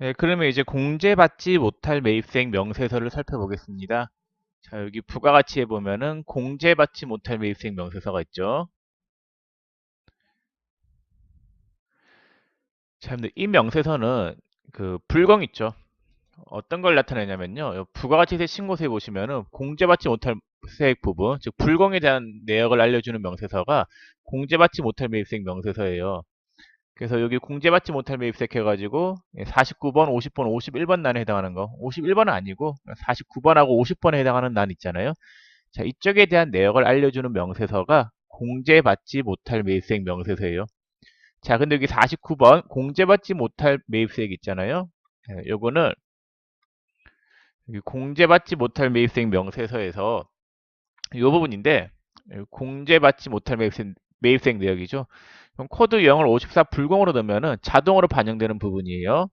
네, 그러면 이제 공제받지 못할 매입세액 명세서를 살펴보겠습니다. 자, 여기 부가가치에 보면은 공제받지 못할 매입세액 명세서가 있죠. 자, 근데 이 명세서는 그 불공 있죠. 어떤 걸 나타내냐면요. 부가가치세 신고서에 보시면은 공제받지 못할 세액 부분, 즉 불공에 대한 내역을 알려주는 명세서가 공제받지 못할 매입세액 명세서예요. 그래서 여기 공제받지 못할 매입세액 해가지고 49번, 50번, 51번 난에 해당하는 거, 51번은 아니고 49번하고 50번에 해당하는 난 있잖아요. 자, 이쪽에 대한 내역을 알려주는 명세서가 공제받지 못할 매입세액 명세서예요. 자, 근데 여기 49번 공제받지 못할 매입세액 있잖아요. 요거는 여기 공제받지 못할 매입세액 명세서에서 이 부분인데, 공제받지 못할 매입세액 내역이죠. 그럼 코드 0을 54 불공으로 넣으면은 자동으로 반영되는 부분이에요.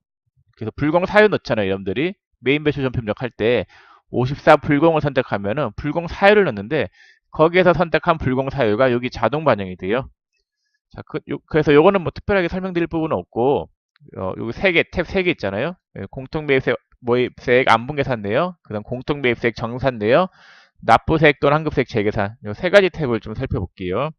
그래서 불공 사유 넣잖아요, 여러분들이. 메인 배수 전표 입력할 때 54 불공을 선택하면은 불공 사유를 넣는데 거기에서 선택한 불공 사유가 여기 자동 반영이 돼요. 자, 그래서 요거는 뭐 특별하게 설명드릴 부분은 없고, 여기 탭 세 개 있잖아요. 공통 매입세액, 모입세액 안분계산내요. 그 다음 공통 매입세액 정산내요. 납부세액 또는 환급세액 재계산. 요 세 가지 탭을 좀 살펴볼게요.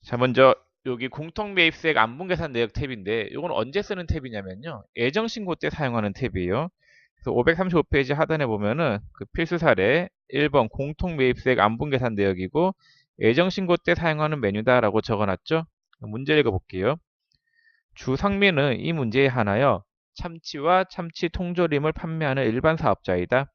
자, 먼저 여기 공통매입세액 안분계산 내역 탭인데 이건 언제 쓰는 탭이냐면요. 예정신고 때 사용하는 탭이에요. 그래서 535페이지 하단에 보면은 그 필수 사례 1번 공통매입세액 안분계산 내역이고 예정신고 때 사용하는 메뉴다라고 적어놨죠. 문제 읽어볼게요. 주상민은 이 문제에 한하여 참치와 참치 통조림을 판매하는 일반 사업자이다.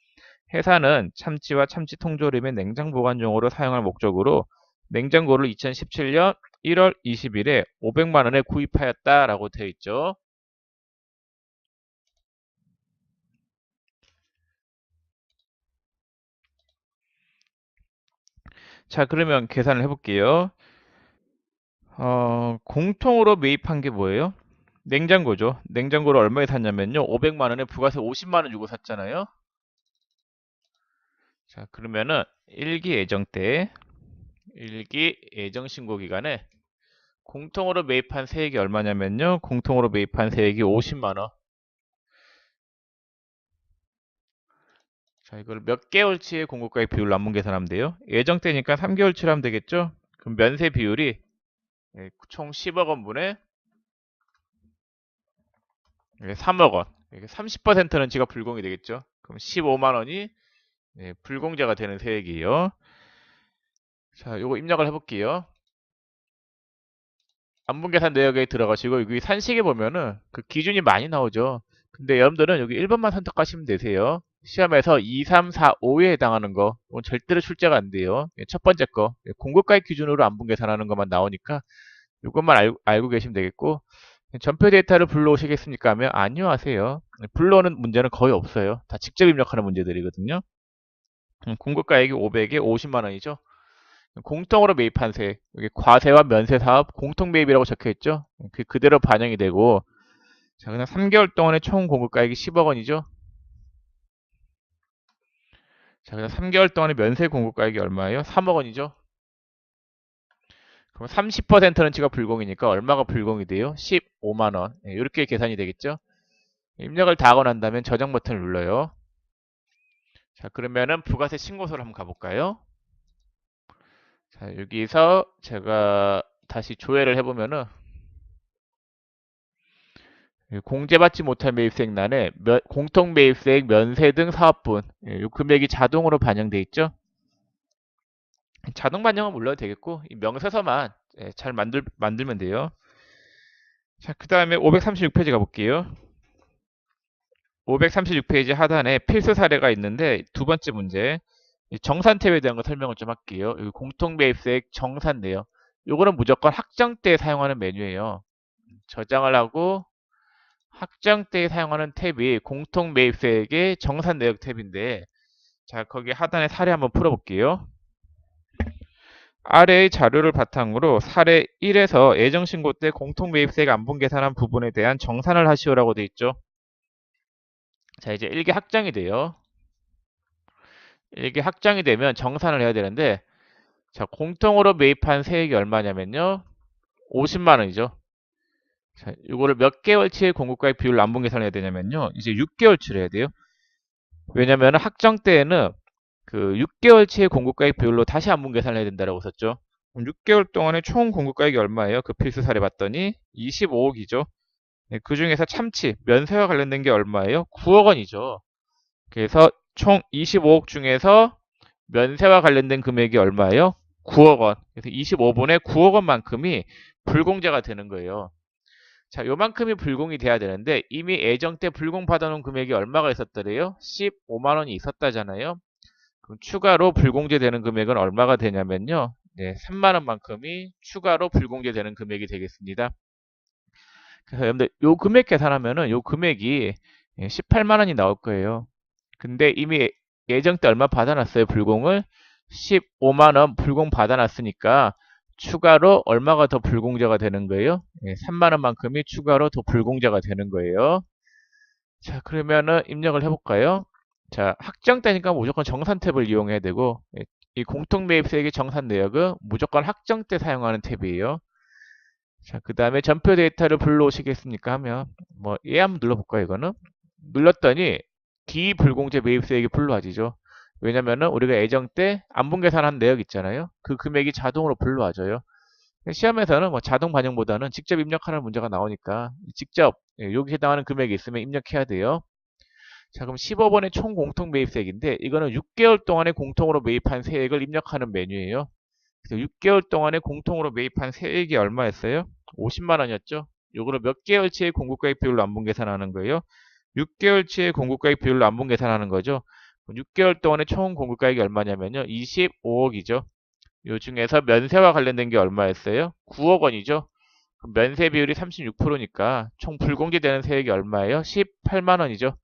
회사는 참치와 참치 통조림의 냉장 보관용으로 사용할 목적으로 냉장고를 2017년 1월 20일에 500만 원에 구입하였다라고 되어 있죠. 자, 그러면 계산을 해볼게요. 공통으로 매입한 게 뭐예요? 냉장고죠. 냉장고를 얼마에 샀냐면요. 500만 원에 부가세 50만 원 주고 샀잖아요. 자, 그러면은 일기 예정 신고 기간에 공통으로 매입한 세액이 얼마냐면요. 공통으로 매입한 세액이 50만 원. 자, 이걸 몇 개월치의 공급가액 비율로 한번 계산하면 돼요. 예정 때니까 3개월치로 하면 되겠죠? 그럼 면세 비율이 총 10억 원분에 3억 원. 30%는 지가 불공이 되겠죠? 그럼 15만 원이 불공제가 되는 세액이에요. 자, 요거 입력을 해볼게요. 안분계산 내역에 들어가시고 여기 산식에 보면은 그 기준이 많이 나오죠. 근데 여러분들은 여기 1번만 선택하시면 되세요. 시험에서 2, 3, 4, 5에 해당하는 거 이건 절대로 출제가 안 돼요. 첫 번째 거 공급가액 기준으로 안분계산하는 것만 나오니까 이것만 알고 계시면 되겠고 전표 데이터를 불러오시겠습니까 하면 아니요 하세요. 불러오는 문제는 거의 없어요. 다 직접 입력하는 문제들이거든요. 공급가액이 500에 50만 원이죠. 공통으로 매입한 세액, 여기 과세와 면세 사업 공통 매입이라고 적혀 있죠. 그대로 반영이 되고, 자, 그냥 3개월 동안의 총 공급가액이 10억 원이죠. 자, 그냥 3개월 동안의 면세 공급가액이 얼마예요? 3억 원이죠. 그럼 30%는 지가 불공이니까 얼마가 불공이 돼요? 15만 원. 이렇게 계산이 되겠죠. 입력을 다 하고 난 다음에 저장 버튼을 눌러요. 자, 그러면은 부가세 신고서를 한번 가볼까요? 자, 여기서 제가 다시 조회를 해보면은 공제받지 못할 매입세액란에 공통매입세액, 면세 등 사업분 이 금액이 자동으로 반영돼 있죠. 자동 반영은 물론 되겠고 이 명세서만 잘 만들면 돼요. 자, 그 다음에 536페이지 가볼게요. 536페이지 하단에 필수 사례가 있는데 두 번째 문제 정산 탭에 대한 거 설명을 좀 할게요. 여기 공통매입세액 정산네요. 요거는 무조건 확정 때 사용하는 메뉴예요. 저장을 하고 확정 때 사용하는 탭이 공통매입세액의 정산 내역 탭인데 자, 거기 하단에 사례 한번 풀어볼게요. 아래의 자료를 바탕으로 사례 1에서 예정신고 때 공통매입세액 안분 계산한 부분에 대한 정산을 하시오라고 돼 있죠. 자, 이제 1개 확정이 돼요. 1개 확정이 되면 정산을 해야 되는데 자, 공통으로 매입한 세액이 얼마냐면요. 50만 원이죠. 자, 이거를 몇 개월치의 공급가액 비율로 안분 계산을 해야 되냐면요. 이제 6개월치를 해야 돼요. 왜냐면 학정 때에는 그 6개월치의 공급가액 비율로 다시 안분 계산을 해야 된다고 썼죠. 그럼 6개월 동안의 총 공급가액이 얼마예요? 그 필수 사례 봤더니 25억이죠. 네, 그 중에서 참치, 면세와 관련된 게 얼마예요? 9억 원이죠. 그래서 총 25억 중에서 면세와 관련된 금액이 얼마예요? 9억 원. 그래서 25분의 9억 원만큼이 불공제가 되는 거예요. 자, 요만큼이 불공이 돼야 되는데 이미 애정 때 불공 받아놓은 금액이 얼마가 있었더래요? 15만 원이 있었다잖아요. 그럼 추가로 불공제 되는 금액은 얼마가 되냐면요. 네, 3만 원만큼이 추가로 불공제 되는 금액이 되겠습니다. 그래서 여러분들 요 금액 계산하면은 요 금액이 18만 원이 나올 거예요. 근데 이미 예정 때 얼마 받아놨어요? 불공을 15만 원 불공 받아놨으니까 추가로 얼마가 더 불공제가 되는 거예요? 3만 원만큼이 추가로 더 불공제가 되는 거예요. 자, 그러면은 입력을 해볼까요? 자, 확정 때니까 무조건 정산 탭을 이용해야 되고 이 공통 매입세액의 정산 내역은 무조건 확정 때 사용하는 탭이에요. 자, 그 다음에 전표 데이터를 불러오시겠습니까 하면 뭐 예 한번 눌러볼까요? 이거는 눌렀더니 D 불공제 매입세액이 불러와지죠. 왜냐면은 우리가 예정 때 안분 계산한 내역 있잖아요. 그 금액이 자동으로 불러와져요. 시험에서는 뭐 자동 반영보다는 직접 입력하는 문제가 나오니까 직접 여기 해당하는 금액이 있으면 입력해야 돼요. 자, 그럼 15번의 총 공통 매입세액인데 이거는 6개월 동안에 공통으로 매입한 세액을 입력하는 메뉴예요. 그래서 6개월 동안에 공통으로 매입한 세액이 얼마였어요? 50만 원이었죠. 요거를 몇 개월치의 공급가액 비율로 안분 계산하는 거예요? 6개월치의 공급가액 비율로 안분 계산하는 거죠. 6개월 동안의 총 공급가액이 얼마냐면요. 25억이죠. 요 중에서 면세와 관련된 게 얼마였어요? 9억 원이죠. 그럼 면세 비율이 36%니까 총 불공제되는 세액이 얼마예요? 18만 원이죠.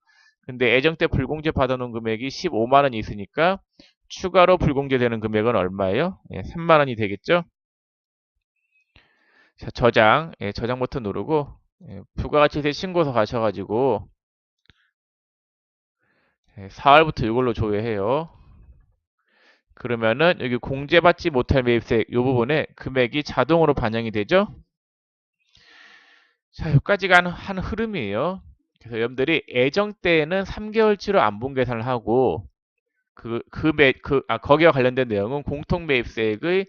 근데 애정 때 불공제 받아놓은 금액이 15만 원이 있으니까 추가로 불공제되는 금액은 얼마예요? 3만 원이 되겠죠? 자, 저장, 저장 버튼 누르고 부가가치세 신고서 가셔가지고 4월부터 이걸로 조회해요. 그러면은 여기 공제받지 못할 매입세액 이 부분에 금액이 자동으로 반영이 되죠? 자, 여기까지가 한 흐름이에요. 그래서 여러분들이 애정 때에는 3개월치로 안분 계산을 하고 거기와 관련된 내용은 공통 매입세액의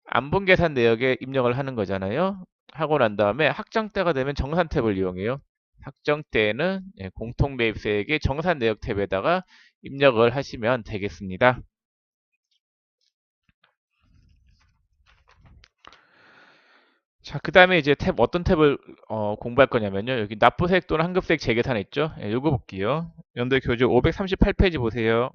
안분 계산 내역에 입력을 하는 거잖아요. 하고 난 다음에 확정 때가 되면 정산 탭을 이용해요. 확정 때에는 공통 매입세액의 정산 내역 탭에다가 입력을 하시면 되겠습니다. 자, 그 다음에 이제 어떤 탭을 공부할 거냐면요. 여기 납부세액 또는 환급세액 재계산 있죠? 이거 볼게요. 연도의 교재 538페이지 보세요.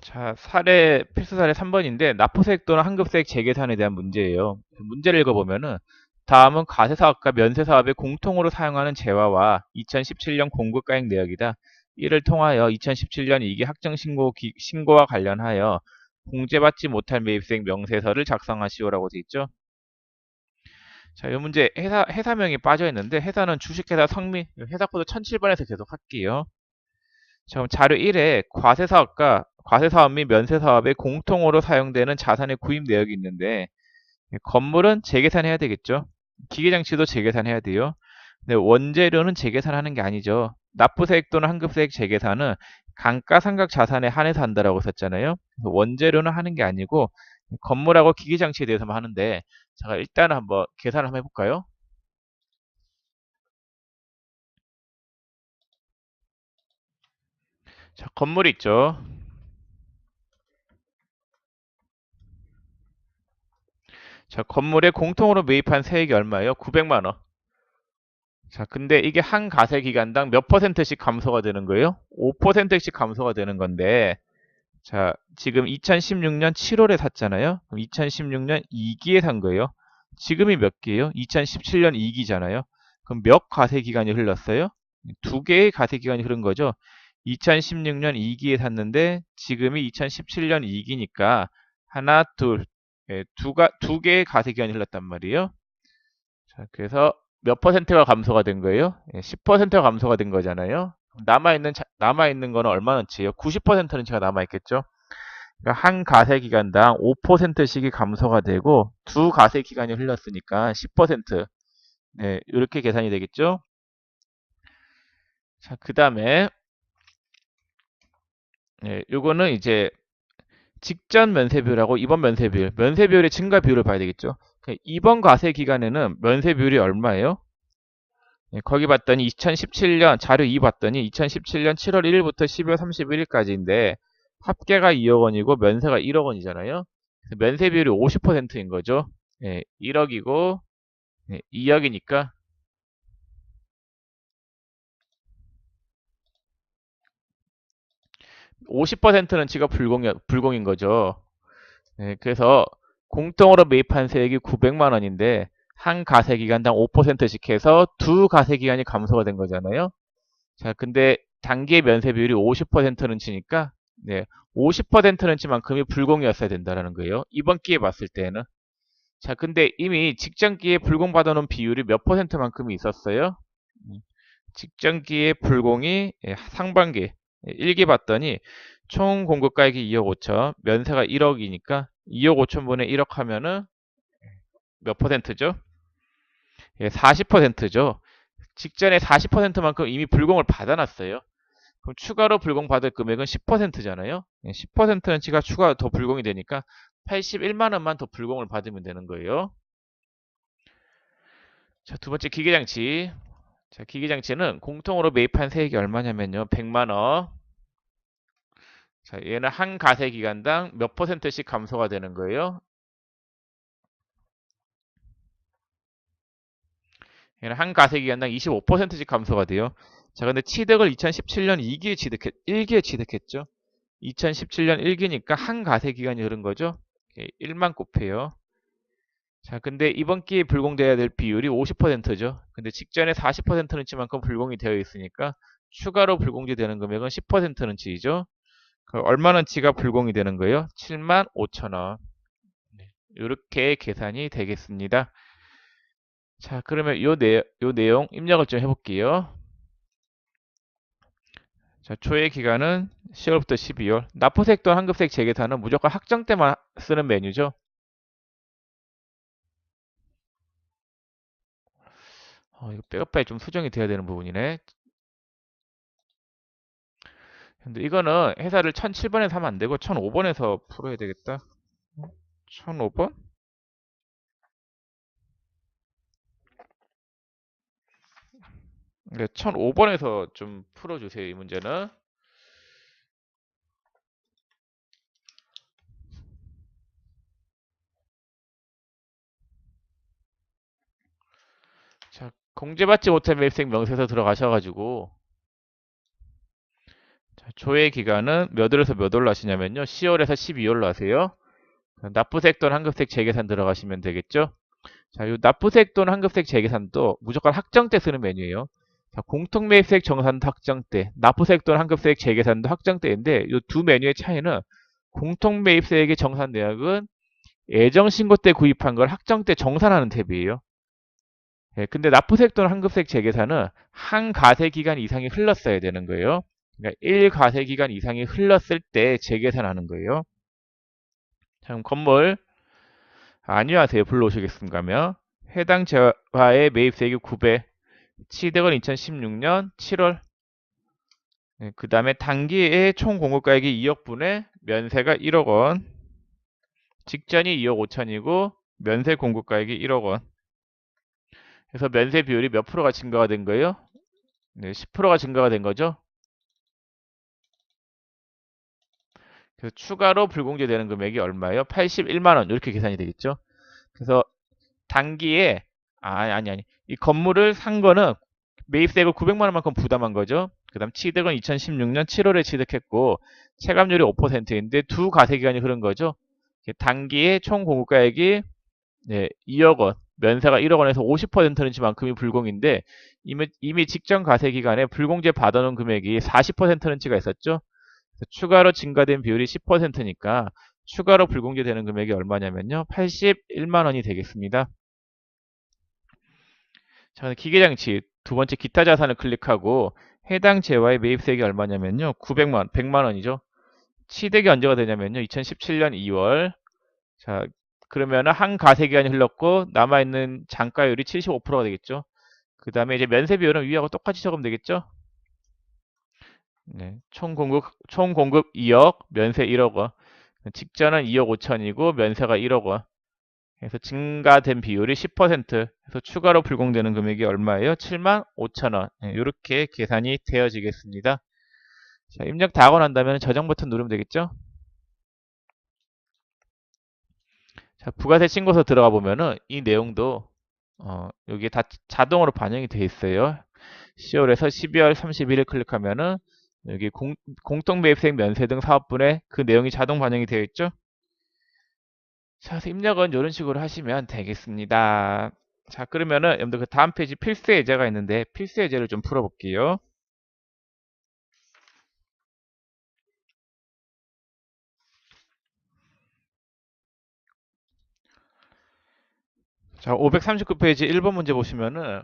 자, 필수 사례 3번인데 납부세액 또는 환급세액 재계산에 대한 문제예요. 문제를 읽어보면은 다음은 과세사업과 면세사업에 공통으로 사용하는 재화와 2017년 공급가액 내역이다. 이를 통하여 2017년 이기 신고와 관련하여 공제받지 못할 매입세액 명세서를 작성하시오라고 되어 있죠. 자, 이 문제 회사명이 빠져 있는데 회사는 주식회사 성민, 회사 코드 1007번에서 계속 할게요. 자, 그럼 자료 1에 과세사업 및 면세사업에 공통으로 사용되는 자산의 구입 내역이 있는데 건물은 재계산해야 되겠죠. 기계장치도 재계산해야 돼요. 근데 원재료는 재계산하는 게 아니죠. 납부세액 또는 환급세액 재계산은 감가상각 자산에 한해서 한다라고 썼잖아요. 원재료는 하는 게 아니고 건물하고 기계장치에 대해서만 하는데 자, 일단은 한번 계산을 한번 해볼까요? 자, 건물이 있죠. 자, 건물에 공통으로 매입한 세액이 얼마예요? 900만 원. 자, 근데 이게 한 가세 기간당 몇 퍼센트씩 감소가 되는 거예요? 5%씩 감소가 되는 건데, 자, 지금 2016년 7월에 샀잖아요? 그럼 2016년 2기에 산 거예요. 지금이 몇 기예요? 2017년 2기잖아요. 그럼 몇 가세 기간이 흘렀어요? 두 개의 가세 기간이 흐른 거죠. 2016년 2기에 샀는데 지금이 2017년 2기니까 하나, 둘, 두 개의 가세 기간이 흘렀단 말이에요. 자, 그래서 몇 퍼센트가 감소가 된 거예요? 10%가 감소가 된 거잖아요. 남아있는 거는 얼마나치예요? 90%는치가 남아있겠죠? 그러니까 한 가세 기간당 5%씩이 감소가 되고 두 가세 기간이 흘렀으니까 10%. 네, 이렇게 계산이 되겠죠? 자, 그다음에 네, 요거는 이제 직전 면세 비율하고 이번 면세 비율, 면세 비율의 증가 비율을 봐야 되겠죠? 이번 과세 기간에는 면세 비율이 얼마예요? 네, 거기 봤더니 2017년 자료 2 봤더니 2017년 7월 1일부터 12월 31일까지인데 합계가 2억 원이고 면세가 1억 원이잖아요. 그래서 면세 비율이 50%인 거죠. 예, 1억이고 2억이니까 50%는 지가 불공인 거죠. 예, 그래서 공통으로 매입한 세액이 900만 원인데 한 가세 기간당 5%씩 해서 두 가세 기간이 감소가 된 거잖아요. 자, 근데 단기 면세 비율이 50%는 치니까 네, 50%는 치만큼이 불공이었어야 된다라는 거예요. 이번 기회 봤을 때는. 자, 근데 이미 직전 기에 불공 받아놓은 비율이 몇 퍼센트만큼이 있었어요? 직전 기에 불공이 상반기 1기 봤더니 총 공급가액이 2억 5천, 면세가 1억이니까 2억 5천분의 1억 하면은 몇 퍼센트죠? 40%죠. 직전에 40%만큼 이미 불공을 받아놨어요. 그럼 추가로 불공받을 금액은 10%잖아요. 10%는 지가 추가 더 불공이 되니까 81만 원만 더 불공을 받으면 되는 거예요. 자, 두 번째 기계장치. 자, 기계장치는 공통으로 매입한 세액이 얼마냐면요. 100만 원. 자, 얘는 한 가세 기간당 몇 퍼센트씩 감소가 되는 거예요. 얘는 한 가세 기간당 25%씩 감소가 돼요. 자, 근데 취득을 2017년 1기에 취득했죠. 2017년 1기니까 한 가세 기간이 흐른 거죠. 1만 곱해요. 자, 근데 이번 기회에 불공돼야 될 비율이 50%죠. 근데 직전에 40%는 치만큼 불공이 되어 있으니까 추가로 불공제 되는 금액은 10%는 치이죠. 얼마는 치가 불공이 되는 거예요? 7만 5천 원. 이렇게 계산이 되겠습니다. 자, 그러면 요 내용 입력을 좀 해볼게요. 자, 초의 기간은 10월부터 12월. 납부색 또는 환급색 재계산은 무조건 확정 때만 쓰는 메뉴죠. 이거 백업바에 좀 수정이 돼야 되는 부분이네. 근데 이거는 회사를 1007번에서 하면 안 되고 1005번에서 풀어야 되겠다. 1005번? 네, 1005번에서 좀 풀어주세요, 이 문제는. 자, 공제받지 못한 매입생 명세서 들어가셔가지고 자, 조회 기간은 몇 월에서 몇 월로 하시냐면요. 10월에서 12월로 하세요. 납부색 또는 환급색 재계산 들어가시면 되겠죠. 자, 이 납부색 또는 환급색 재계산도 무조건 확정 때 쓰는 메뉴예요. 자, 공통매입색 정산도 확정 때, 납부색 또는 환급색 재계산도 확정 때인데 이 두 메뉴의 차이는 공통매입세액의 정산 내역은 예정신고 때 구입한 걸 확정 때 정산하는 탭이에요. 근데 납부색 또는 환급색 재계산은 한 가세 기간 이상이 흘렀어야 되는 거예요. 그러니까 1가세 기간 이상이 흘렀을 때 재계산하는 거예요. 자, 그럼 건물 안녕하세요. 불러오시겠습니까? 하면 해당 재화의 매입세액이 9배, 취득은 2016년 7월. 그 다음에 단기의 총 공급가액이 2억분에 면세가 1억 원, 직전이 2억 5천이고 면세 공급가액이 1억 원. 그래서 면세 비율이 몇 프로가 증가가 된 거예요? 네, 10%가 증가가 된 거죠. 그래서 추가로 불공제되는 금액이 얼마예요? 81만 원 이렇게 계산이 되겠죠. 그래서 단기에 아니 이 건물을 산 거는 매입세액을 900만 원만큼 부담한 거죠. 그 다음 취득은 2016년 7월에 취득했고 체감률이 5%인데 두 가세 기간이 흐른 거죠. 단기에 총 공급가액이 2억 원, 면세가 1억 원에서 50%는 지만큼이 불공인데 이미 직전 가세 기간에 불공제 받아놓은 금액이 40%는치가 있었죠. 추가로 증가된 비율이 10%니까 추가로 불공제 되는 금액이 얼마냐면요. 81만 원이 되겠습니다. 자, 기계장치 두 번째 기타 자산을 클릭하고 해당 재화의 매입세액이 얼마냐면요. 900만 원, 100만 원이죠. 취득이 언제가 되냐면요. 2017년 2월. 자, 그러면은 한 가세 기간이 흘렀고 남아있는 잔가율이 75%가 되겠죠. 그 다음에 이제 면세 비율은 위하고 똑같이 적으면 되겠죠. 네, 총 공급 2억, 면세 1억 원. 직전은 2억 5천이고 면세가 1억 원. 그래서 증가된 비율이 10%. 그래서 추가로 불공되는 금액이 얼마예요? 7만 5천 원. 네, 이렇게 계산이 되어지겠습니다. 자, 입력 다 하고 난 다음에 저장 버튼 누르면 되겠죠? 자, 부가세 신고서 들어가 보면은 이 내용도 여기에 다 자동으로 반영이 돼 있어요. 10월에서 12월 31일 클릭하면은 여기 공통매입세액 면세 등 사업분의 그 내용이 자동 반영이 되어 있죠. 자, 그래서 입력은 이런 식으로 하시면 되겠습니다. 자, 그러면은 여러분들 그 다음 페이지 필수 예제가 있는데 필수 예제를 좀 풀어볼게요. 자, 539페이지 1번 문제 보시면은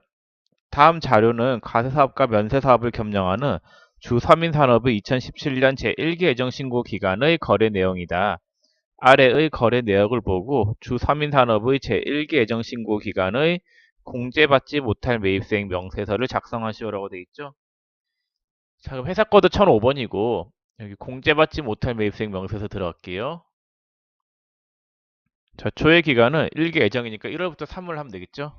다음 자료는 가세사업과 면세사업을 겸용하는 주서민산업의 2017년 제1기 예정신고 기간의 거래 내용이다. 아래의 거래 내역을 보고 주서민산업의 제1기 예정신고 기간의 공제받지 못할 매입세액 명세서를 작성하시오라고 되어 있죠. 자, 그럼 회사 코드 1005번이고 여기 공제받지 못할 매입세액 명세서 들어갈게요. 자, 조회 기간은 1기 예정이니까 1월부터 3월 하면 되겠죠.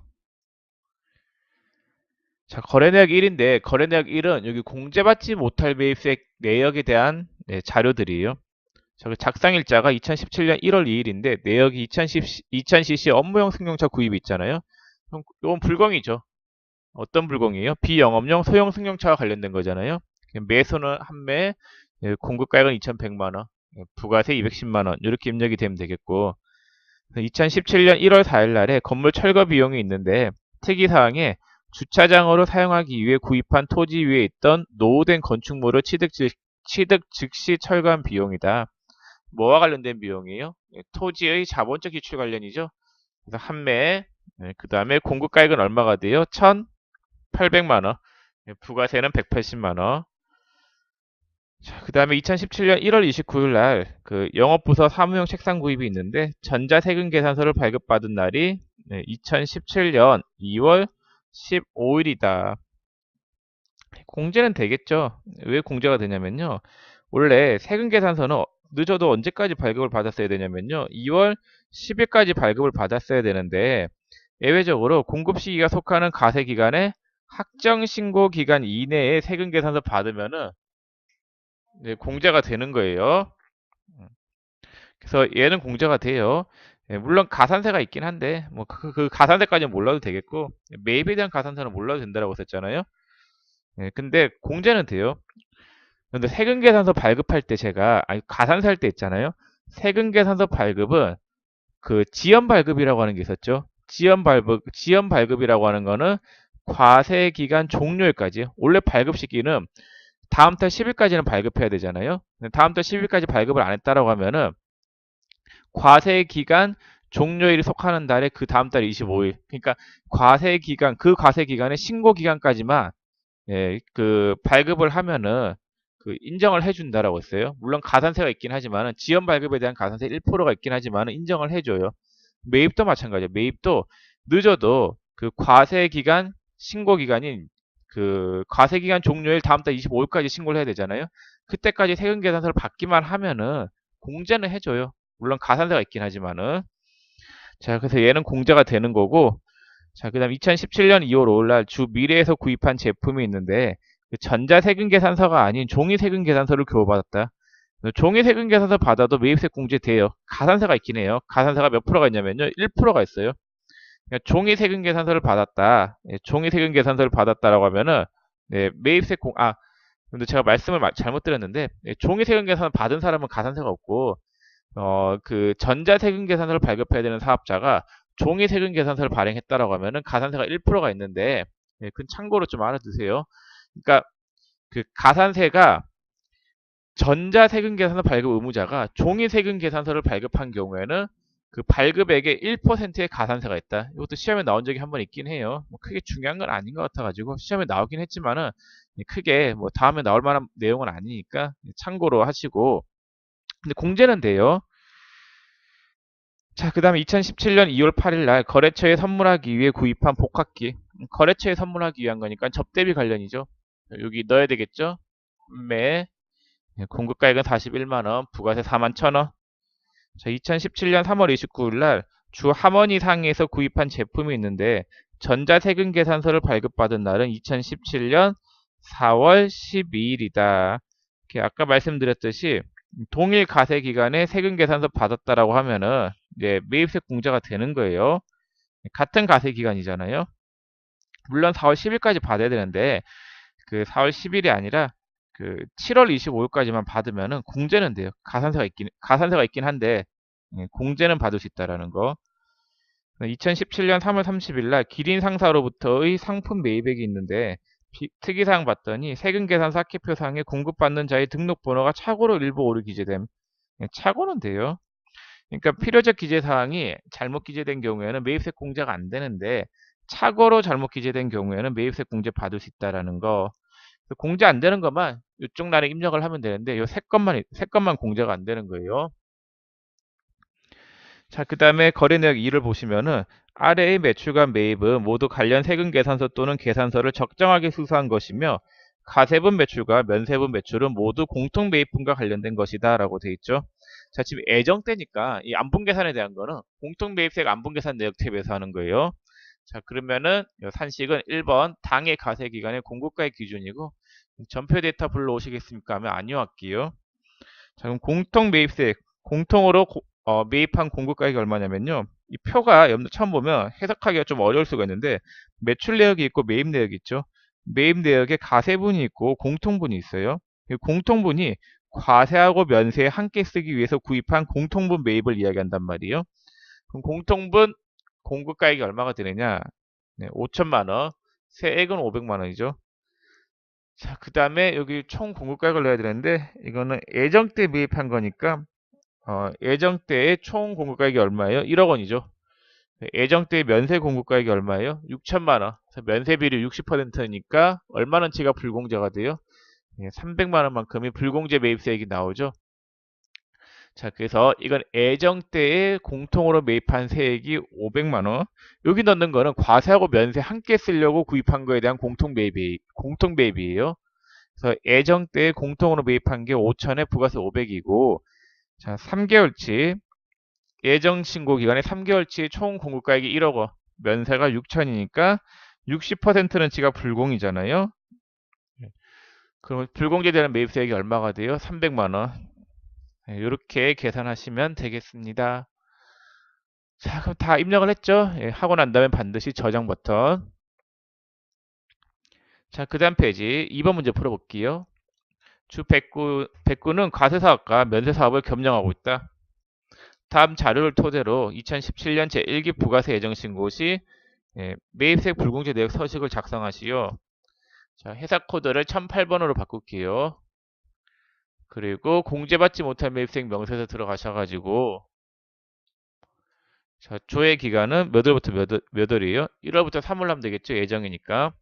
자, 거래내역 1인데 거래내역 1은 여기 공제받지 못할 매입세액 내역에 대한 자료들이에요. 자, 그 작성일자가 2017년 1월 2일인데 내역이 2000cc 업무용 승용차 구입이 있잖아요. 그럼 이건 불공이죠. 어떤 불공이에요? 비영업용 소형 승용차와 관련된 거잖아요. 매수는 한 매, 공급가액은 2,100만 원, 부가세 210만 원 이렇게 입력이 되면 되겠고 2017년 1월 4일 날에 건물 철거 비용이 있는데 특이사항에 주차장으로 사용하기 위해 구입한 토지 위에 있던 노후된 건축물을 취득 즉시 철거한 비용이다. 뭐와 관련된 비용이에요? 토지의 자본적 기출 관련이죠. 그래서 한 매에 그 다음에 공급가액은 얼마가 돼요? 1,800만 원. 부가세는 180만 원. 자, 그 다음에 2017년 1월 29일 날 그 영업부서 사무용 책상 구입이 있는데 전자세금 계산서를 발급받은 날이 2017년 2월 15일이다. 공제는 되겠죠. 왜 공제가 되냐면요. 원래 세금 계산서는 늦어도 언제까지 발급을 받았어야 되냐면요. 2월 10일까지 발급을 받았어야 되는데 예외적으로 공급 시기가 속하는 가세 기간에 확정 신고 기간 이내에 세금 계산서 받으면은 공제가 되는 거예요. 그래서 얘는 공제가 돼요. 물론 가산세가 있긴 한데 뭐 그 가산세까지는 몰라도 되겠고 매입에 대한 가산세는 몰라도 된다고 했었잖아요. 근데 공제는 돼요. 근데 세금 계산서 발급할 때 제가 아니 가산세 할 때 있잖아요. 세금 계산서 발급은 그 지연 발급이라고 하는 게 있었죠. 지연 발급이라고 하는 거는 과세 기간 종료일까지. 원래 발급 시기는 다음 달 10일까지는 발급해야 되잖아요. 다음 달 10일까지 발급을 안 했다라고 하면은 과세 기간 종료일이 속하는 달에 그 다음 달 25일. 그러니까 과세 기간 그 과세 기간의 신고 기간까지만 그 발급을 하면은 그 인정을 해준다라고 했어요. 물론 가산세가 있긴 하지만은 지연 발급에 대한 가산세 1%가 있긴 하지만은 인정을 해줘요. 매입도 마찬가지예요. 매입도 늦어도 그 과세 기간 신고 기간인 그 과세 기간 종료일 다음 달 25일까지 신고를 해야 되잖아요. 그때까지 세금 계산서를 받기만 하면은 공제는 해줘요. 물론 가산세가 있긴 하지만은 자 그래서 얘는 공제가 되는 거고 자 그다음 2017년 2월 5일 날 주 미래에서 구입한 제품이 있는데 그 전자세금 계산서가 아닌 종이세금 계산서를 교부받았다. 종이세금 계산서 받아도 매입세 공제돼요. 가산세가 있긴 해요. 가산세가 몇 프로가 있냐면요. 1%가 있어요. 그러니까 종이세금 계산서를 받았다. 종이세금 계산서를 받았다라고 하면은 매입세 근데 제가 말씀을 잘못 드렸는데 종이세금 계산서 받은 사람은 가산세가 없고 그 전자세금 계산서를 발급해야 되는 사업자가 종이세금 계산서를 발행했다라고 하면은 가산세가 1%가 있는데 그건 참고로 좀 알아두세요. 그러니까 그 가산세가 전자세금 계산서 발급 의무자가 종이세금 계산서를 발급한 경우에는 그 발급액의 1%의 가산세가 있다. 이것도 시험에 나온 적이 한 번 있긴 해요. 뭐 크게 중요한 건 아닌 것 같아가지고 시험에 나오긴 했지만은 크게 뭐 다음에 나올 만한 내용은 아니니까 참고로 하시고 근데 공제는 돼요. 자, 그 다음에 2017년 2월 8일 날 거래처에 선물하기 위해 구입한 복합기. 거래처에 선물하기 위한 거니까 접대비 관련이죠. 여기 넣어야 되겠죠? 매 공급가액은 41만원, 부가세 4만 1천원. 자, 2017년 3월 29일 날 주 하모니 상에서 구입한 제품이 있는데 전자세금 계산서를 발급받은 날은 2017년 4월 12일이다. 아까 말씀드렸듯이 동일 가세 기간에 세금 계산서 받았다라고 하면은 이제 매입세 공제가 되는 거예요. 같은 가세 기간이잖아요. 물론 4월 10일까지 받아야 되는데 그 4월 10일이 아니라 그 7월 25일까지만 받으면은 공제는 돼요. 가산세가 있긴 한데 공제는 받을 수 있다라는 거. 2017년 3월 30일 날 기린 상사로부터의 상품 매입액이 있는데 특이사항 봤더니 세금계산서 합계표상에 공급받는 자의 등록번호가 착오로 일부 오류 기재됨. 착오는 돼요. 그러니까 필요적 기재사항이 잘못 기재된 경우에는 매입세 공제가 안 되는데 착오로 잘못 기재된 경우에는 매입세 공제 받을 수 있다라는 거. 공제 안 되는 것만 이쪽 날에 입력을 하면 되는데 세 건만 공제가 안 되는 거예요. 자, 그 다음에 거래 내역 2를 보시면은 아래의 매출과 매입은 모두 관련 세금 계산서 또는 계산서를 적정하게 수수한 것이며 가세분 매출과 면세분 매출은 모두 공통 매입분과 관련된 것이다 라고 되어 있죠. 자, 지금 애정때니까 이 안분계산에 대한 거는 공통 매입세액 안분계산 내역 탭에서 하는 거예요. 자, 그러면은 요 산식은 1번 당해 가세 기간의 공급가의 기준이고 전표 데이터 불러오시겠습니까 하면 아니요 할게요. 자, 그럼 공통 매입세, 공통으로 매입한 공급가액이 얼마냐면요. 이 표가 여러분들 처음 보면 해석하기가 좀 어려울 수가 있는데 매출 내역이 있고 매입 내역이 있죠. 매입 내역에 가세분이 있고 공통분이 있어요. 이 공통분이 과세하고 면세 함께 쓰기 위해서 구입한 공통분 매입을 이야기한단 말이에요. 그럼 공통분 공급가액이 얼마가 되느냐? 네, 5천만 원, 세액은 500만 원이죠. 자, 그 다음에 여기 총 공급가액을 넣어야 되는데 이거는 예정 때 매입한 거니까 예정 때의 총 공급가액이 얼마예요? 1억 원이죠. 예정 때의 면세 공급가액이 얼마예요? 6천만 원. 면세 비율이 60%니까 얼마나치가 불공제가 돼요? 300만 원만큼이 불공제 매입세액이 나오죠. 자, 그래서 이건 예정 때에 공통으로 매입한 세액이 500만 원. 여기 넣는 거는 과세하고 면세 함께 쓰려고 구입한 거에 대한 공통 매입이에요. 그래서 예정 때에 공통으로 매입한 게 5천에 부가세 500이고, 자, 3개월치 예정 신고 기간에 3개월치 총 공급가액이 1억 원, 면세가 6천이니까 60%는 지가 불공이잖아요. 그럼 불공제되는 매입세액이 얼마가 돼요? 300만 원. 이렇게 계산하시면 되겠습니다. 자, 그럼 다 입력을 했죠? 하고 난 다음에 반드시 저장 버튼. 자, 그 다음 페이지 2번 문제 풀어볼게요. 주 백구는 과세사업과 면세사업을 겸용하고 있다. 다음 자료를 토대로 2017년 제1기 부가세 예정신고 시 매입세액 불공제 내역 서식을 작성하시오. 자, 회사 코드를 1008번으로 바꿀게요. 그리고 공제받지 못한 매입세액 명세서 들어가셔가지고 자, 조회 기간은 몇 월부터 몇 월이에요? 1월부터 3월 하면 되겠죠? 예정이니까.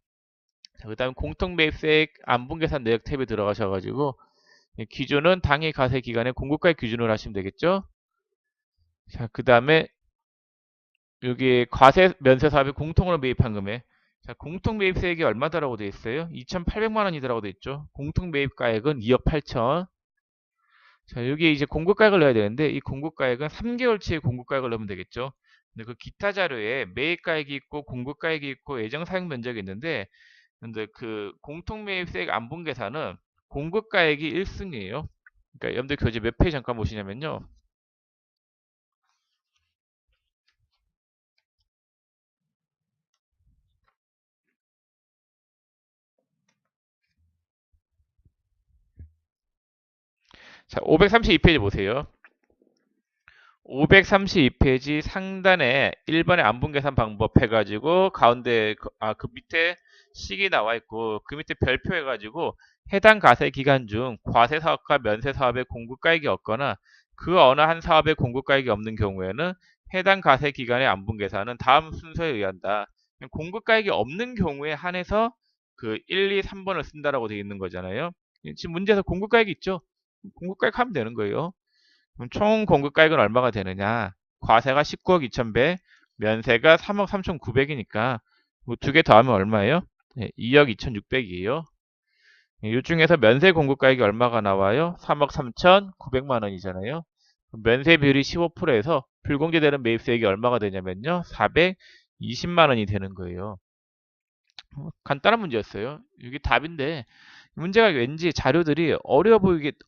자, 그 다음 공통 매입세액 안분계산 내역 탭에 들어가셔가지고 기준은 당해 가세 기간의 공급가액 기준으로 하시면 되겠죠? 자, 그 다음에 여기 과세 면세 사업에 공통으로 매입한 금액. 자, 공통 매입세액이 얼마다라고 되어 있어요? 2,800만 원이다라고 되어 있죠. 공통 매입가액은 2억 8천. 자, 여기 이제 공급가액을 넣어야 되는데 이 공급가액은 3개월치의 공급가액을 넣으면 되겠죠. 근데 그 기타 자료에 매입가액이 있고 공급가액이 있고 예정 사용 면적이 있는데 근데 그 공통 매입세액 안분 계산은 공급가액이 1순위예요. 그러니까 여러분들 교재 몇 페이지 잠깐 보시냐면요. 자, 532페이지 보세요. 532페이지 상단에 1번의 안분계산 방법 해가지고 가운데 그 밑에 식이 나와 있고 그 밑에 별표 해가지고 해당 가세 기간 중 과세 사업과 면세 사업의 공급가액이 없거나 그 어느 한 사업의 공급가액이 없는 경우에는 해당 가세 기간의 안분계산은 다음 순서에 의한다. 공급가액이 없는 경우에 한해서 그 1, 2, 3번을 쓴다라고 되어 있는 거잖아요. 지금 문제에서 공급가액이 있죠? 공급가액 하면 되는 거예요. 그럼 총 공급가액은 얼마가 되느냐? 과세가 19억 2천배, 면세가 3억 3,900이니까 두 개 더하면 얼마예요? 네, 2억 2,600이에요. 이 중에서 면세 공급가액이 얼마가 나와요? 3억 3,900만 원이잖아요. 면세 비율이 15%에서 불공제되는 매입세액이 얼마가 되냐면요. 420만 원이 되는 거예요. 간단한 문제였어요. 이게 답인데 문제가 왠지 자료들이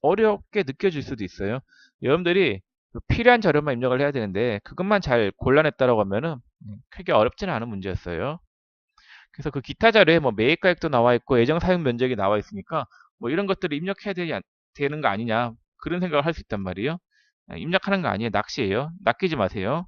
어렵게 느껴질 수도 있어요. 여러분들이 필요한 자료만 입력을 해야 되는데 그것만 잘 골라냈다라고 하면은 크게 어렵지는 않은 문제였어요. 그래서 그 기타 자료에 뭐 매입가액도 나와 있고 예정 사용 면적이 나와 있으니까 뭐 이런 것들을 입력해야 되는 거 아니냐 그런 생각을 할 수 있단 말이에요. 입력하는 거 아니에요. 낚시예요. 낚이지 마세요.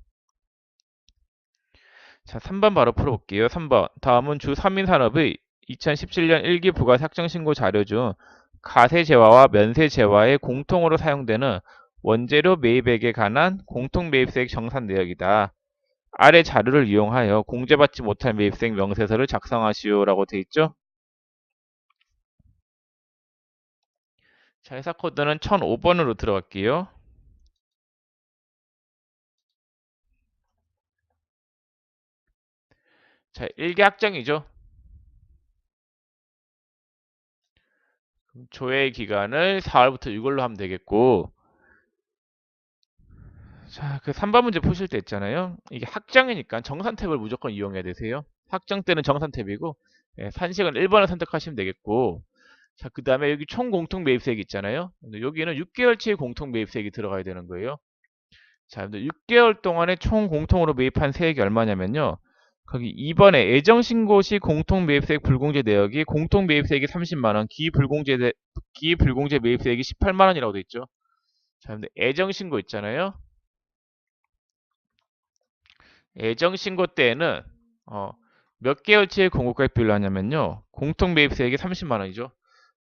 자, 3번 바로 풀어볼게요. 3번. 다음은 주 3인 산업의 2017년 1기 부가세 확정신고 자료 중 가세 재화와 면세 재화에 공통으로 사용되는 원재료 매입액에 관한 공통 매입세액 정산 내역이다. 아래 자료를 이용하여 공제받지 못할 매입세액 명세서를 작성하시오라고 돼 있죠. 자, 회사 코드는 1005번으로 들어갈게요. 자, 1기 확정이죠. 조회 기간을 4월부터 6월로 하면 되겠고, 자, 그 3번 문제 푸실 때 있잖아요. 이게 확정이니까 정산 탭을 무조건 이용해야 되세요. 확정 때는 정산 탭이고, 산식은 1번을 선택하시면 되겠고, 자, 그 다음에 여기 총 공통 매입세액 있잖아요. 근데 여기는 6개월치의 공통 매입세액이 들어가야 되는 거예요. 자, 근데 6개월 동안에 총 공통으로 매입한 세액이 얼마냐면요. 거기 2번에 애정신고 시 공통매입세액 불공제 내역이 공통매입세액이 30만원, 기불공제 매입세액이 18만원이라고 돼 있죠. 자, 근데 애정신고 있잖아요. 애정신고 때에는 몇 개월치의 공급가액 비율로 하냐면요. 공통매입세액이 30만원이죠.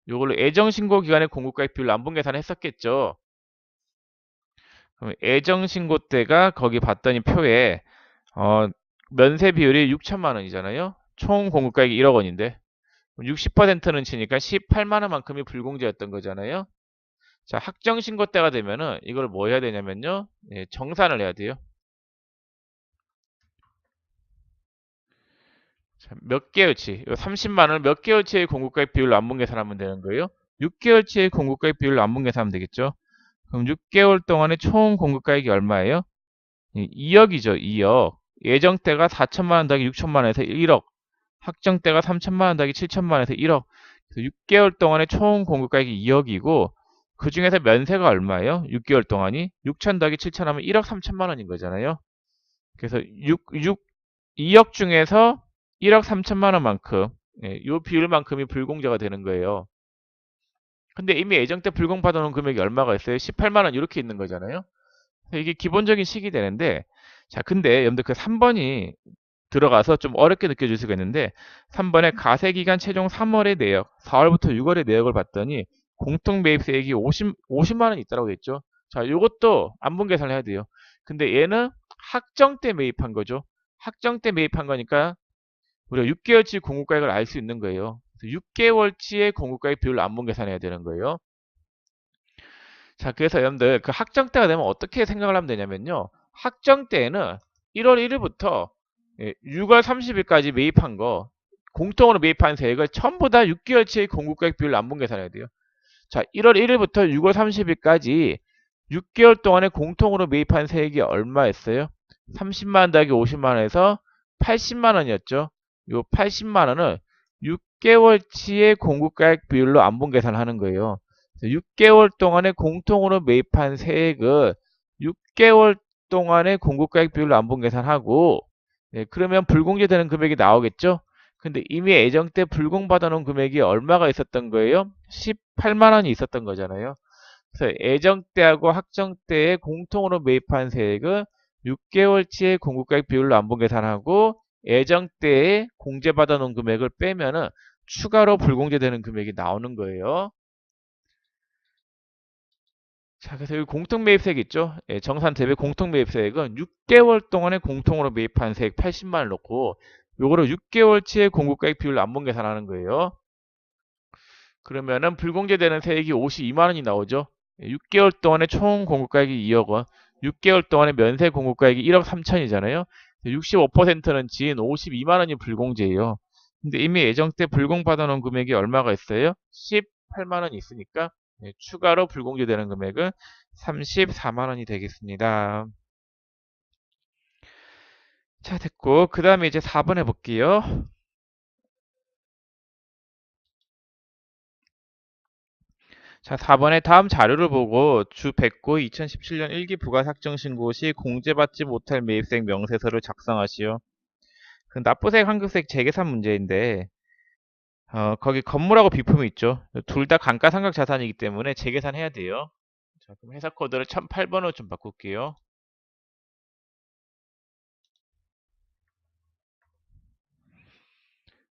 요걸로 애정신고 기간의 공급가액 비율로 안분 계산했었겠죠. 그럼 애정신고 때가 거기 봤더니 표에 어, 면세 비율이 6천만 원이잖아요. 총 공급가액이 1억 원인데 60%는 치니까 18만 원만큼이 불공제였던 거잖아요. 자, 확정 신고 때가 되면은 이걸 뭐 해야 되냐면요. 정산을 해야 돼요. 자, 몇 개월치? 30만 원을 몇 개월치의 공급가액 비율로 안분 계산하면 되는 거예요. 6개월치의 공급가액 비율로 안분 계산하면 되겠죠. 그럼 6개월 동안의 총 공급가액이 얼마예요? 2억이죠. 2억. 예정 때가 4천만 원 더하기 6천만 원에서 1억. 확정 때가 3천만 원 더하기 7천만 원에서 1억. 그래서 6개월 동안의 총 공급가액이 2억이고 그 중에서 면세가 얼마예요? 6개월 동안이 6천 더하기 7천 하면 1억 3천만 원인 거잖아요. 그래서 2억 중에서 1억 3천만 원만큼 이 비율만큼이 불공제가 되는 거예요. 근데 이미 예정 때 불공받아놓은 금액이 얼마가 있어요? 18만 원 이렇게 있는 거잖아요. 이게 기본적인 식이 되는데 자 근데 여러분들 그 3번이 들어가서 좀 어렵게 느껴질 수가 있는데 3번에 가세기간 최종 3월의 내역 4월부터 6월의 내역을 봤더니 공통매입세액이 50만 원 있다고 했죠. 자 요것도 안분 계산을 해야 돼요. 근데 얘는 확정 때 매입한 거죠. 확정 때 매입한 거니까 우리가 6개월치 공급가액을 알 수 있는 거예요. 6개월치의 공급가액 비율로 안분 계산해야 되는 거예요. 자, 그래서 여러분들 그 확정 때가 되면 어떻게 생각을 하면 되냐면요. 확정 때에는 1월 1일부터 6월 30일까지 매입한 거, 공통으로 매입한 세액을 전부 다 6개월치의 공급가액 비율로 안분 계산해야 돼요. 자, 1월 1일부터 6월 30일까지 6개월 동안에 공통으로 매입한 세액이 얼마였어요? 30만 원 더하기 50만 원에서 80만 원이었죠. 요 80만 원을 6개월치의 공급가액 비율로 안분 계산하는 거예요. 6개월 동안에 공통으로 매입한 세액을 6개월 동안의 공급가액 비율로 안분 계산하고 그러면 불공제되는 금액이 나오겠죠? 근데 이미 예정 때 불공받아 놓은 금액이 얼마가 있었던 거예요? 18만 원이 있었던 거잖아요. 그래서 예정 때하고 확정 때에 공통으로 매입한 세액은 6개월치의 공급가액 비율로 안분 계산하고 예정 때에 공제받아 놓은 금액을 빼면은 추가로 불공제되는 금액이 나오는 거예요. 자, 그래서 여기 공통매입세액 있죠? 정산 대비 공통매입세액은 6개월 동안에 공통으로 매입한 세액 80만 원을 넣고 요거를 6개월치의 공급가액 비율로 안분 계산하는 거예요. 그러면은 불공제되는 세액이 52만 원이 나오죠? 6개월 동안의 총 공급가액이 2억 원, 6개월 동안의 면세 공급가액이 1억 3천이잖아요. 65%는 지인 52만 원이 불공제예요. 근데 이미 예정 때 불공받아 놓은 금액이 얼마가 있어요? 18만 원이 있으니까 추가로 불공제되는 금액은 34만 원이 되겠습니다. 자, 됐고 그 다음에 이제 4번 해볼게요. 자, 4번에 다음 자료를 보고 주 109 2017년 1기 부가삭정신고 시 공제받지 못할 매입세액 명세서를 작성하시오. 그 납부세액 환급세액 재계산 문제인데 거기 건물하고 비품이 있죠. 둘 다 감가상각 자산이기 때문에 재계산해야 돼요. 자, 그럼 회사 코드를 1008번으로 좀 바꿀게요.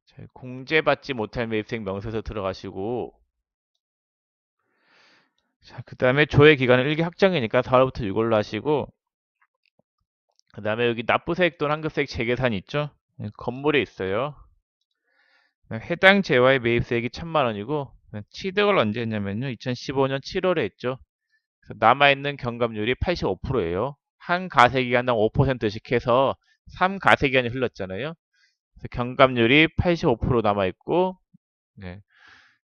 자, 공제받지 못할 매입세액 명세서 들어가시고 자, 그 다음에 조회 기간은 1기 확정이니까 4월부터 6월로 하시고 그 다음에 여기 납부세액 또는 환급세액 재계산이 있죠. 건물에 있어요. 해당 재화의 매입세액이 1000만 원이고 취득을 언제 했냐면요. 2015년 7월에 했죠. 남아있는 경감률이 85%예요. 한 가세기간당 5%씩 해서 3가세기간이 흘렀잖아요. 그래서 경감률이 85% 남아있고 네.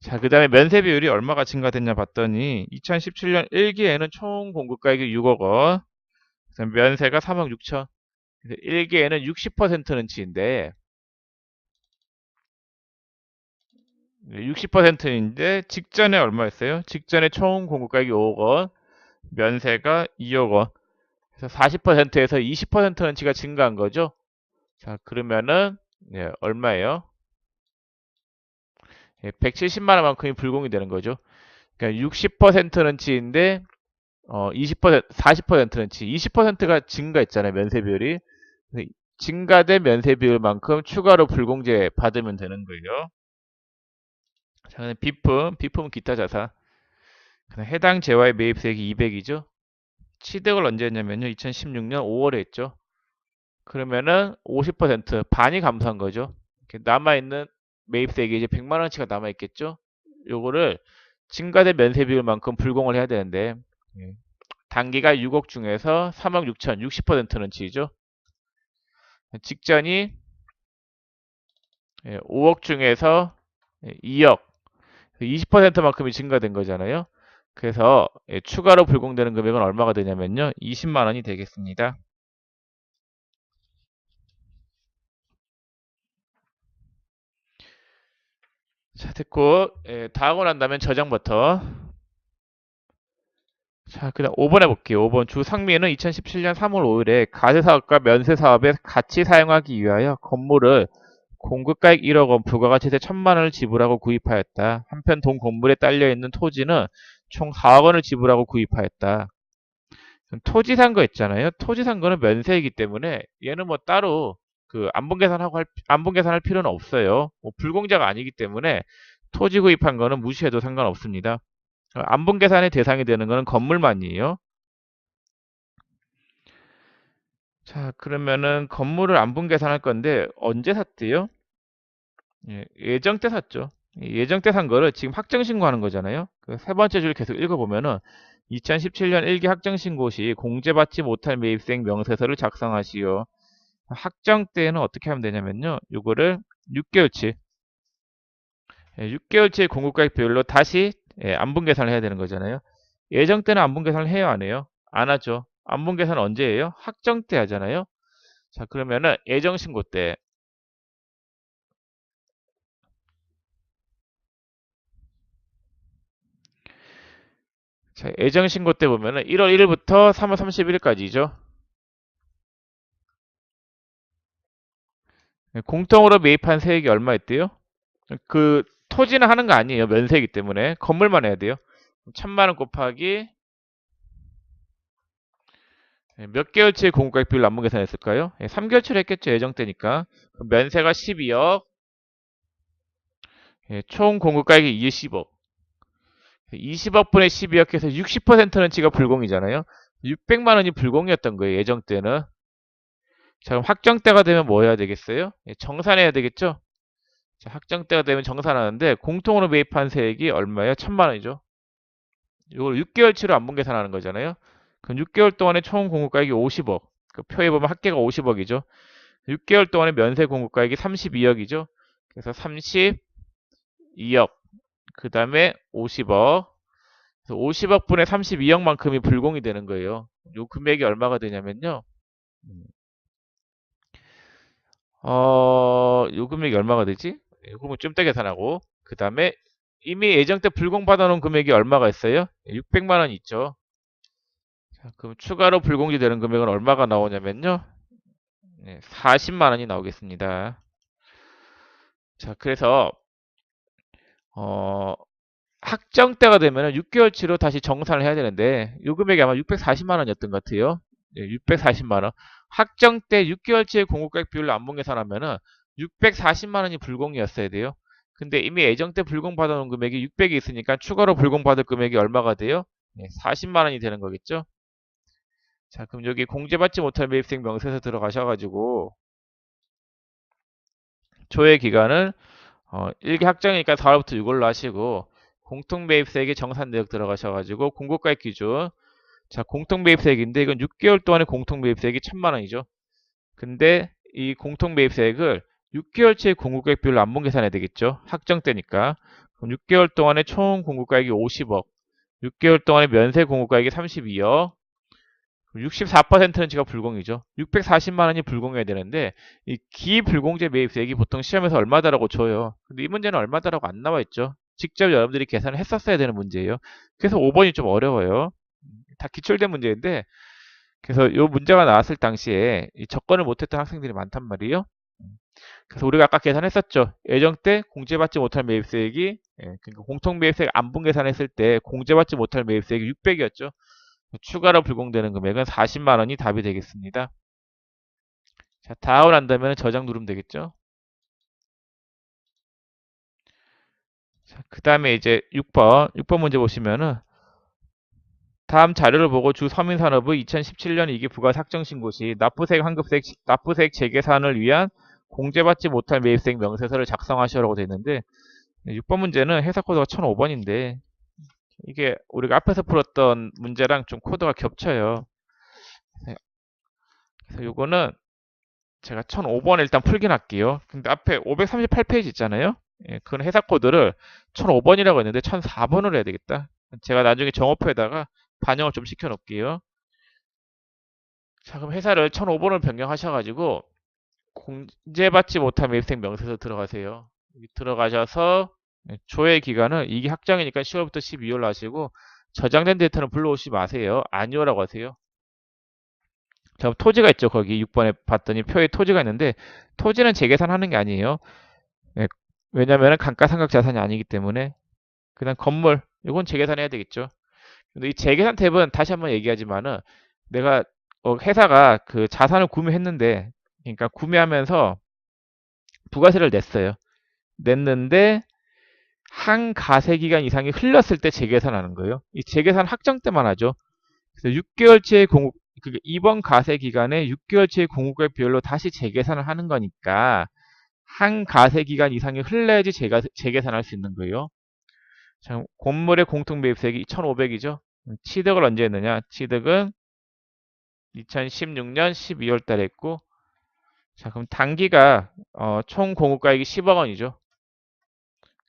자, 그 다음에 면세 비율이 얼마가 증가됐냐 봤더니 2017년 1기에는 총 공급가액이 6억 원, 면세가 3억 6천. 1기에는 60%는 치인데 60%인데 직전에 얼마였어요? 직전에 총 공급가액이 5억 원, 면세가 2억 원. 그래서 40%에서 20%는 치가 증가한 거죠. 자, 그러면은 얼마예요? 170만 원만큼이 불공이 되는 거죠. 그러니까 60%는 치인데 20% 40%는 치. 20%가 증가했잖아요. 면세 비율이. 증가된 면세 비율만큼 추가로 불공제 받으면 되는 거예요. 자, 비품은 기타 자산. 해당 재화의 매입세액이 200이죠. 취득을 언제 했냐면요. 2016년 5월에 했죠. 그러면은 50% 반이 감소한 거죠. 남아있는 매입세액이 이제 100만 원치가 남아있겠죠. 요거를 증가된 면세 비율만큼 불공을 해야 되는데 단기가 6억 중에서 3억 6천 60%는 치죠. 직전이 5억 중에서 2억 20%만큼이 증가된 거잖아요. 그래서 추가로 불공되는 금액은 얼마가 되냐면요. 20만 원이 되겠습니다. 자, 됐고 다 하고 난 다음에 저장부터 자, 그다음 5번 해볼게요. 5번 주상미는 2017년 3월 5일에 가세사업과 면세사업에 같이 사용하기 위하여 건물을 공급가액 1억 원, 부가가치세 1000만 원을 지불하고 구입하였다. 한편 동 건물에 딸려있는 토지는 총 4억 원을 지불하고 구입하였다. 토지 산 거 있잖아요. 토지 산 거는 면세이기 때문에 얘는 뭐 따로 그 안분 계산할 필요는 없어요. 뭐 불공자가 아니기 때문에 토지 구입한 거는 무시해도 상관없습니다. 안분 계산의 대상이 되는 거는 건물만이에요. 자, 그러면은 건물을 안분 계산할 건데 언제 샀대요? 예정 때 샀죠. 예정 때 산 거를 지금 확정 신고하는 거잖아요. 그 세 번째 줄 계속 읽어보면은 2017년 1기 확정 신고 시 공제받지 못할 매입세액 명세서를 작성하시오. 확정 때는 어떻게 하면 되냐면요. 요거를 6개월치, 6개월치의 공급가액 비율로 다시 안분 계산을 해야 되는 거잖아요. 예정 때는 안분 계산을 해요, 안 해요? 안 하죠. 안분 계산은 언제 해요? 확정 때 하잖아요. 자, 그러면은 예정 신고 때 자, 예정 신고 때 보면은 1월 1일부터 3월 31일까지죠. 공통으로 매입한 세액이 얼마였대요? 그 토지는 하는 거 아니에요. 면세이기 때문에 건물만 해야 돼요. 1000만 원 곱하기 몇 개월치의 공급가액 비율 남문 계산했을까요? 3개월치로 했겠죠. 예정 때니까. 면세가 12억, 총 공급가액이 20억. 20억 분의 12억 해서 60%는 지가 불공이잖아요. 600만 원이 불공이었던 거예요. 예정 때는. 자, 그럼 확정 때가 되면 뭐 해야 되겠어요? 정산해야 되겠죠? 자, 확정 때가 되면 정산하는데 공통으로 매입한 세액이 얼마예요? 1000만 원이죠. 이걸 6개월치로 안분 계산하는 거잖아요. 그럼 6개월 동안의 총 공급가액이 50억. 그 표에 보면 합계가 50억이죠. 6개월 동안의 면세 공급가액이 32억이죠. 그래서 32억. 그 다음에 50억. 50억 분의 32억만큼이 불공이 되는 거예요. 요 금액이 얼마가 되냐면요. 요 금액이 얼마가 되지? 요금을 좀 더 계산하고. 그 다음에 이미 예정 때 불공 받아놓은 금액이 얼마가 있어요? 600만 원 있죠. 자, 그럼 추가로 불공지 되는 금액은 얼마가 나오냐면요. 40만 원이 나오겠습니다. 자, 그래서 어, 확정 때가 되면 6개월치로 다시 정산을 해야 되는데 요 금액이 아마 640만 원이었던 것 같아요. 640만 원. 확정 때 6개월치의 공급가액 비율로 안봉 계산하면은 640만 원이 불공이었어야 돼요. 근데 이미 예정 때 불공 받아놓은 금액이 600이 있으니까 추가로 불공 받을 금액이 얼마가 돼요? 40만 원이 되는 거겠죠? 자, 그럼 여기 공제받지 못할 매입생 명세서 들어가셔가지고 조회 기간을 1기 확정이니까 4월부터 6월로 하시고 공통매입세액의 정산내역 들어가셔가지고 공고가액 기준. 자, 공통매입세액인데 이건 6개월 동안의 공통매입세액이 1000만 원이죠. 근데 이 공통매입세액을 6개월치의 공고가액 비율로 안분 계산해야 되겠죠. 확정 때니까. 그럼 6개월 동안의 총 공고가액이 50억. 6개월 동안의 면세 공고가액이 32억. 64%는 지가 불공이죠. 640만 원이 불공해야 되는데 이 기불공제 매입세액이 보통 시험에서 얼마다라고 줘요. 근데 이 문제는 얼마다라고 안 나와 있죠. 직접 여러분들이 계산을 했었어야 되는 문제예요. 그래서 5번이 좀 어려워요. 다 기출된 문제인데 그래서 이 문제가 나왔을 당시에 이 접근을 못했던 학생들이 많단 말이에요. 그래서 우리가 아까 계산했었죠. 예정 때 공제받지 못할 매입세액이 그러니까 공통매입세액 안분 계산했을 때 공제받지 못할 매입세액이 600이었죠. 추가로 불공되는 금액은 40만 원이 답이 되겠습니다. 자, 다음을 한다면 저장 누르면 되겠죠. 자, 그 다음에 이제 6번 문제 보시면은 다음 자료를 보고 주 서민산업의 2017년 2기 부가 삭정신고 시 납부세액 재계산을 위한 공제받지 못할 매입세액 명세서를 작성하시라고 되어 있는데 6번 문제는 해석 코드가 1005번인데 이게 우리가 앞에서 풀었던 문제랑 좀 코드가 겹쳐요. 그래서 요거는 제가 1005번을 일단 풀긴 할게요. 근데 앞에 538페이지 있잖아요. 그건 해석 코드를 1005번이라고 했는데 1004번으로 해야 되겠다. 제가 나중에 정어표에다가 반영을 좀 시켜 놓을게요. 자, 그럼 회사를 1005번을 변경하셔가지고 공제받지 못한 매입생 명세서 들어가세요. 여기 들어가셔서 조회 기간은 이게 확정이니까 10월부터 12월 하시고 저장된 데이터는 불러오시 마세요. 아니오라고 하세요. 자, 토지가 있죠. 거기 6번에 봤더니 표에 토지가 있는데 토지는 재계산하는 게 아니에요. 왜냐하면 감가상각 자산이 아니기 때문에 그냥 건물 이건 재계산해야 되겠죠. 근데 이 재계산 탭은 다시 한번 얘기하지만은 내가 회사가 그 자산을 구매했는데 그러니까 구매하면서 부가세를 냈어요. 냈는데 한 가세 기간 이상이 흘렀을 때 재계산하는 거예요. 이 재계산 확정 때만 하죠. 그래서 6개월치의 공급 이번 가세 기간에 6개월치의 공급가액 비율로 다시 재계산을 하는 거니까 한 가세 기간 이상이 흘러야지 재계산할 수 있는 거예요. 자, 건물의 공통매입세액이 1,500이죠. 취득을 언제 했느냐? 취득은 2016년 12월 달에 했고, 자, 그럼 단기가 총 공급가액이 10억 원이죠.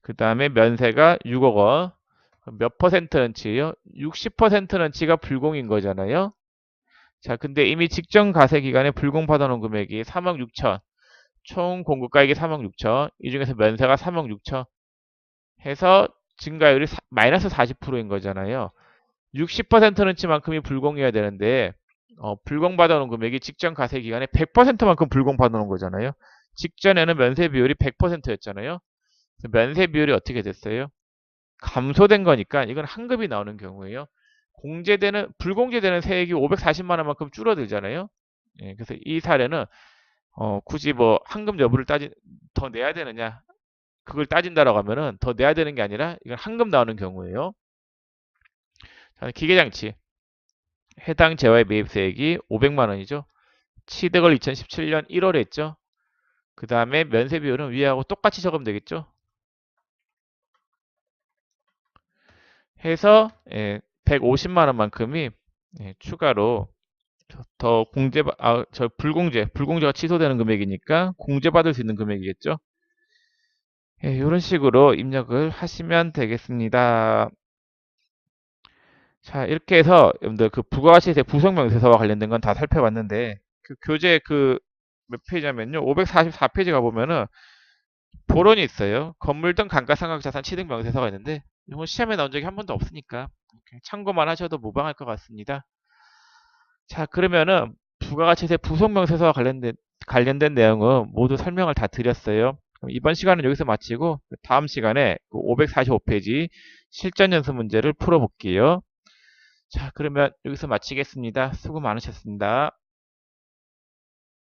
그 다음에 면세가 6억 원. 몇 퍼센트는치예요? 60%는치가 불공인 거잖아요. 자, 근데 이미 직전 가세 기간에 불공 받아놓은 금액이 3억 6천. 총 공급가액이 3억 6천. 이 중에서 면세가 3억 6천. 해서 증가율이 마이너스 40%인 거잖아요. 60%는치만큼이 불공이어야 되는데 불공 받아놓은 금액이 직전 가세 기간에 100%만큼 불공 받아놓은 거잖아요. 직전에는 면세 비율이 100%였잖아요. 면세 비율이 어떻게 됐어요? 감소된 거니까 이건 환급이 나오는 경우에요. 불공제되는 세액이 540만 원만큼 줄어들잖아요. 그래서 이 사례는 굳이 뭐 환급 여부를 더 내야 되느냐 그걸 따진다라고 하면은 더 내야 되는 게 아니라 이건 환급 나오는 경우예요. 기계장치 해당 재화의 매입세액이 500만 원이죠. 취득을 2017년 1월에 했죠. 그 다음에 면세 비율은 위하고 똑같이 적으면 되겠죠. 해서 150만 원만큼이 추가로 더 불공제가 취소되는 금액이니까 공제받을 수 있는 금액이겠죠. 이런 식으로 입력을 하시면 되겠습니다. 자, 이렇게 해서 여러분들 그 부가가치세 부속명세서와 관련된 건 다 살펴봤는데 그 교재 몇 페이지냐면요. 544페이지 가보면은 보론이 있어요. 건물 등 감가상각자산 취득 명세서가 있는데 이건 시험에 나온 적이 한 번도 없으니까 참고만 하셔도 무방할 것 같습니다. 자, 그러면은 부가가치세 부속명세서와 관련된 내용은 모두 설명을 다 드렸어요. 그럼 이번 시간은 여기서 마치고 다음 시간에 545페이지 실전 연습 문제를 풀어볼게요. 자, 그러면 여기서 마치겠습니다. 수고 많으셨습니다.